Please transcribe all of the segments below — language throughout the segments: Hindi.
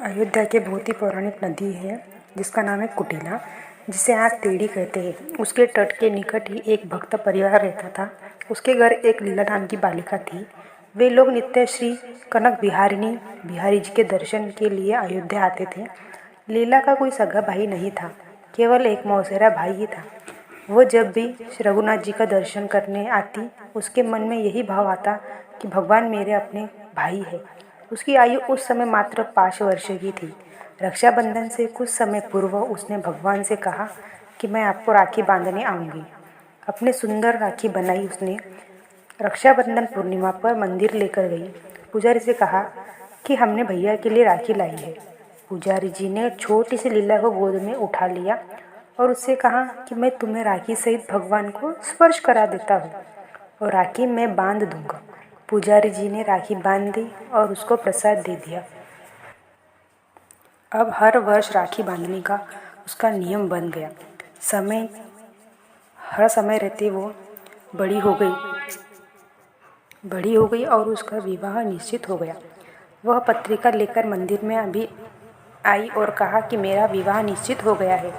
अयोध्या के बहुत ही पौराणिक नदी है जिसका नाम है कुटिला, जिसे आज तेड़ी कहते हैं। उसके तट के निकट ही एक भक्त परिवार रहता था। उसके घर एक लीला नाम की बालिका थी। वे लोग नित्य श्री कनक बिहारी जी के दर्शन के लिए अयोध्या आते थे। लीला का कोई सगा भाई नहीं था, केवल एक मौसेरा भाई ही था। वो जब भी श्री रघुनाथ जी का दर्शन करने आती, उसके मन में यही भाव आता कि भगवान मेरे अपने भाई है। उसकी आयु उस समय मात्र 5 वर्ष की थी। रक्षाबंधन से कुछ समय पूर्व उसने भगवान से कहा कि मैं आपको राखी बांधने आऊँगी। अपने सुंदर राखी बनाई उसने। रक्षाबंधन पूर्णिमा पर मंदिर लेकर गई। पुजारी से कहा कि हमने भैया के लिए राखी लाई है। पुजारी जी ने छोटी सी लीला को गोद में उठा लिया और उससे कहा कि मैं तुम्हें राखी सहित भगवान को स्पर्श करा देता हूँ और राखी मैं बांध दूंगा। पुजारी जी ने राखी बांध दी और उसको प्रसाद दे दिया। अब हर वर्ष राखी बांधने का उसका नियम बन गया। हर समय रहते वो बड़ी हो गई और उसका विवाह निश्चित हो गया। वह पत्रिका लेकर मंदिर में अभी आई और कहा कि मेरा विवाह निश्चित हो गया है।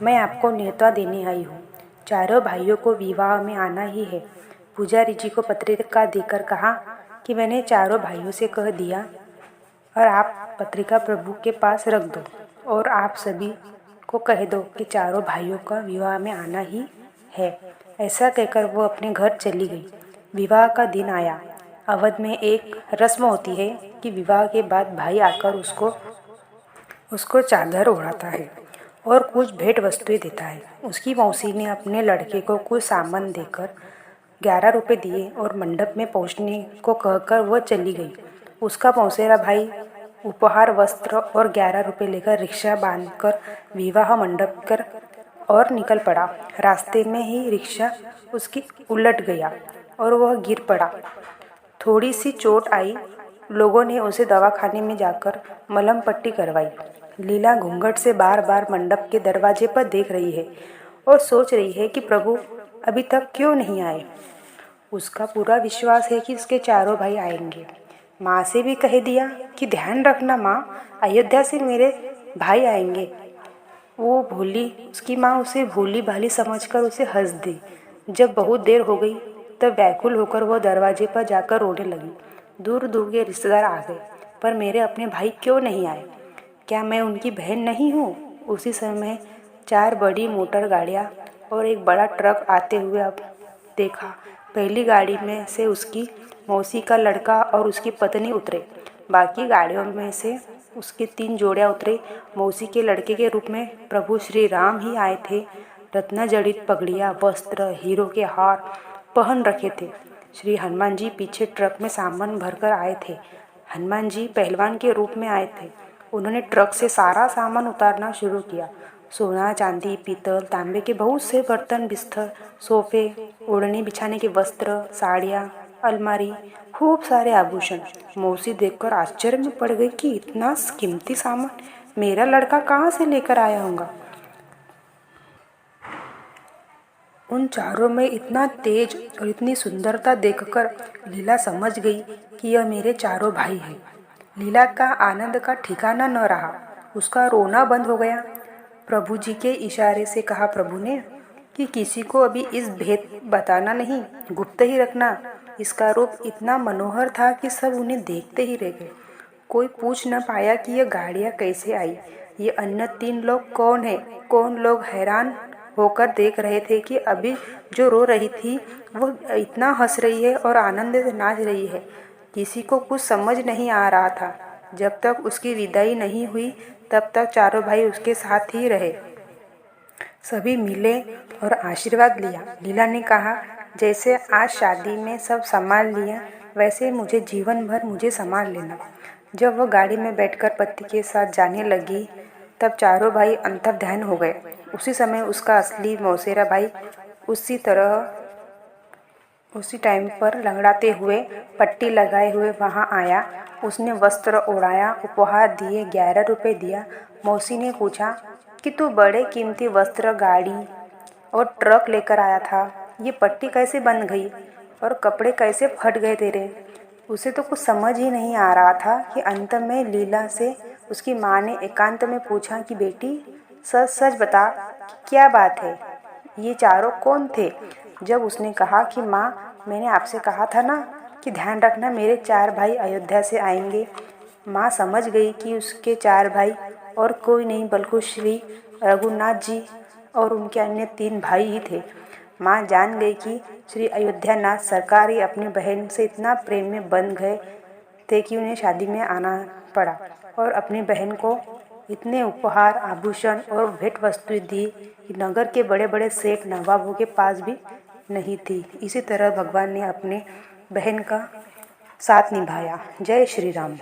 मैं आपको न्योता देने आई हूँ। चारों भाइयों को विवाह में आना ही है। पुजारी जी को पत्रिका देकर कहा कि मैंने चारों भाइयों से कह दिया और आप पत्रिका प्रभु के पास रख दो और आप सभी को कह दो कि चारों भाइयों का विवाह में आना ही है। ऐसा कहकर वो अपने घर चली गई। विवाह का दिन आया। अवध में एक रस्म होती है कि विवाह के बाद भाई आकर उसको चादर ओढ़ाता है और कुछ भेंट वस्तुएं देता है। उसकी मौसी ने अपने लड़के को कुछ सामान देकर 11 रुपये दिए और मंडप में पहुंचने को कहकर वह चली गई। उसका मौसेरा भाई उपहार वस्त्र और 11 रुपये लेकर रिक्शा बांधकर विवाह मंडप कर और निकल पड़ा। रास्ते में ही रिक्शा उसकी उलट गया और वह गिर पड़ा। थोड़ी सी चोट आई। लोगों ने उसे दवाखाने में जाकर मलहम पट्टी करवाई। लीला घूंघट से बार बार मंडप के दरवाजे पर देख रही है और सोच रही है कि प्रभु अभी तक क्यों नहीं आए। उसका पूरा विश्वास है कि उसके चारों भाई आएंगे। माँ से भी कह दिया कि ध्यान रखना माँ, अयोध्या से मेरे भाई आएंगे। उसकी माँ उसे भोली भाली समझकर उसे हंस दी। जब बहुत देर हो गई तब व्याकुल होकर वह दरवाजे पर जाकर रोने लगी। दूर दूर के रिश्तेदार आ गए, पर मेरे अपने भाई क्यों नहीं आए? क्या मैं उनकी बहन नहीं हूँ? उसी समय 4 बड़ी मोटर गाड़ियाँ और एक बड़ा ट्रक आते हुए अब देखा। पहली गाड़ी में से उसकी मौसी का लड़का और उसकी पत्नी उतरे। बाकी गाड़ियों में से उसके 3 जोड़ियाँ उतरे। मौसी के लड़के के रूप में प्रभु श्री राम ही आए थे। रत्न जड़ित पगड़ियाँ, वस्त्र, हीरो के हार पहन रखे थे। श्री हनुमान जी पीछे ट्रक में सामान भरकर आए थे। हनुमान जी पहलवान के रूप में आए थे। उन्होंने ट्रक से सारा सामान उतारना शुरू किया। सोना, चांदी, पीतल, तांबे के बहुत से बर्तन, बिस्तर, सोफे, ओढ़ने बिछाने के वस्त्र, साड़ियाँ, अलमारी, खूब सारे आभूषण। मौसी देखकर आश्चर्य में पड़ गई कि इतना कीमती सामान मेरा लड़का कहाँ से लेकर आया होगा। उन चारों में इतना तेज और इतनी सुंदरता देखकर लीला समझ गई कि यह मेरे चारों भाई हैं। लीला का आनंद का ठिकाना न रहा। उसका रोना बंद हो गया। प्रभु जी के इशारे से कहा प्रभु ने कि किसी को अभी इस भेद बताना नहीं, गुप्त ही रखना। इसका रूप इतना मनोहर था कि सब उन्हें देखते ही रह गए। कोई पूछ न पाया कि यह गाड़ियाँ कैसे आई, ये अन्य 3 लोग कौन है। कौन लोग हैरान होकर देख रहे थे कि अभी जो रो रही थी वह इतना हंस रही है और आनंद से नाच रही है। किसी को कुछ समझ नहीं आ रहा था। जब तक उसकी विदाई नहीं हुई तब तक चारों भाई उसके साथ ही रहे। सभी मिले और आशीर्वाद लिया। लीला ने कहा, जैसे आज शादी में सब संभाल लिया वैसे मुझे जीवन भर मुझे संभाल लेना। जब वह गाड़ी में बैठकर पति के साथ जाने लगी तब चारों भाई अंतर्ध्यान हो गए। उसी समय उसका असली मौसेरा भाई उसी टाइम पर लंगड़ाते हुए, पट्टी लगाए हुए वहाँ आया। उसने वस्त्र ओढ़ाया, उपहार दिए, 11 रुपये दिया। मौसी ने पूछा कि तू बड़े कीमती वस्त्र, गाड़ी और ट्रक लेकर आया था, ये पट्टी कैसे बन गई और कपड़े कैसे फट गए तेरे? उसे तो कुछ समझ ही नहीं आ रहा था कि अंत में लीला से उसकी माँ ने एकांत में पूछा कि बेटी सच सच बता कि क्या बात है, ये चारों कौन थे। जब उसने कहा कि माँ, मैंने आपसे कहा था ना कि ध्यान रखना मेरे 4 भाई अयोध्या से आएंगे। माँ समझ गई कि उसके 4 भाई और कोई नहीं बल्कि श्री रघुनाथ जी और उनके अन्य 3 भाई ही थे। माँ जान गई कि श्री अयोध्यानाथ सरकार ही अपनी बहन से इतना प्रेम में बंध गए थे कि उन्हें शादी में आना पड़ा और अपनी बहन को इतने उपहार, आभूषण और भेंट वस्तुएं दी कि नगर के बड़े बड़े सेठ नवाबों के पास भी नहीं थी। इसी तरह भगवान ने अपने बहन का साथ निभाया। जय श्री राम।